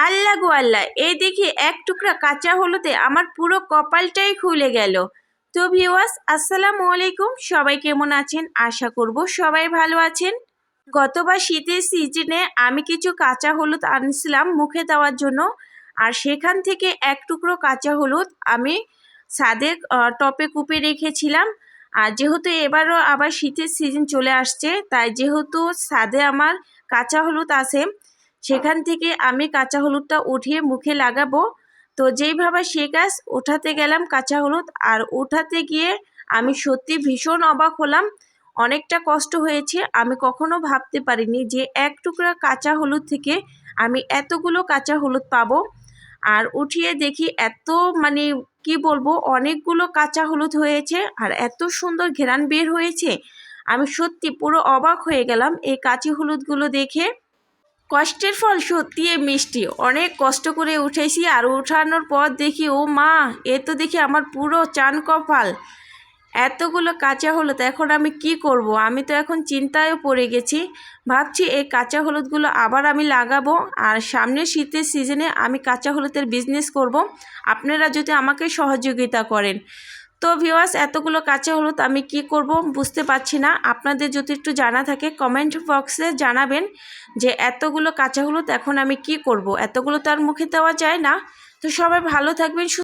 আল্লাহ গো আল্লাহ, এই দেখি এক টুকরা কাঁচা হলুদে আমার পুরো কপালটাই খুলে গেল। তো ভিউয়ার্স, আসসালামু আলাইকুম। সবাই কেমন আছেন? আশা করব সবাই ভালো আছেন। গতবার শীতের সিজনে আমি কিছু কাঁচা হলুদ আনছিলাম মুখে দেওয়ার জন্য, আর সেখান থেকে এক টুকরো কাঁচা হলুদ আমি ছাদে টপে কুপে রেখেছিলাম। আর যেহেতু এবারও আবার শীতের সিজন চলে আসছে, তাই যেহেতু ছাদে আমার কাঁচা হলুদ আছে, সেখান থেকে আমি কাঁচা হলুদটা উঠিয়ে মুখে লাগাবো। তো যেইভাবে সে কাজ উঠাতে গেলাম কাঁচা হলুদ, আর উঠাতে গিয়ে আমি সত্যি ভীষণ অবাক হলাম। অনেকটা কষ্ট হয়েছে। আমি কখনো ভাবতে পারিনি যে এক টুকরা কাঁচা হলুদ থেকে আমি এতগুলো কাঁচা হলুদ পাবো। আর উঠিয়ে দেখি এত মানে কি বলবো, অনেকগুলো কাঁচা হলুদ হয়েছে আর এত সুন্দর ঘ্রাণ বের হয়েছে। আমি সত্যি পুরো অবাক হয়ে গেলাম এই কাঁচি হলুদগুলো দেখে। কষ্টের ফল সত্যি মিষ্টি। অনেক কষ্ট করে উঠেছি, আর উঠানোর পর দেখি ও মা, এ তো দেখি আমার পুরো চান কপাল। এতগুলো কাঁচা হলুদ এখন আমি কি করব? আমি তো এখন চিন্তায়ও পড়ে গেছি। ভাবছি এই কাঁচা হলুদগুলো আবার আমি লাগাবো, আর সামনের শীতের সিজনে আমি কাঁচা হলুদের বিজনেস করব। আপনারা যদি আমাকে সহযোগিতা করেন। তো ভিউয়ার্স, এতগুলো কাঁচা হলুদ আমি কি করব বুঝতে পারছি না। আপনাদের যদি একটু জানা থাকে কমেন্ট বক্সে জানাবেন যে এতগুলো কাঁচা হলুদ এখন আমি কি করব। এতগুলো তো আর মুখে দেওয়া যায় না। তো সবাই ভালো থাকবেন।